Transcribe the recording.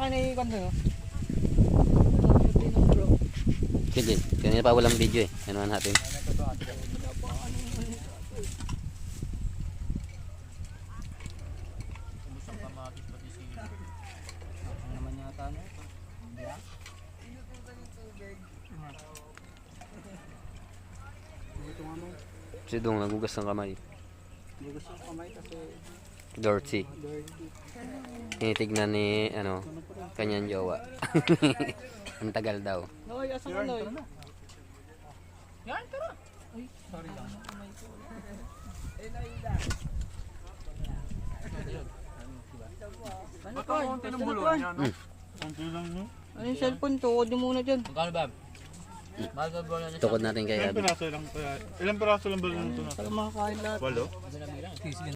akin ay kanta no? Sige, kanina pa walang video eh. Ano natin? Naman yata no? Si Dong nagugas ng kamay. Hindi gusto ko kamay kasi Dirty. dirty. Tinitignan ni ano, kanyang jowa. Ang tagal daw. Noy, asan ka Noy? Yan, tara. Ay, sorry lang. Ano ka? Konti ng bulon yan. Konti lang no? Ano yung cellphone to? Huwag niyo muna dyan. Magkano ba? Tukod natin kay Abby. Ilang piraso lang ba ito? Para makakain lahat. 8?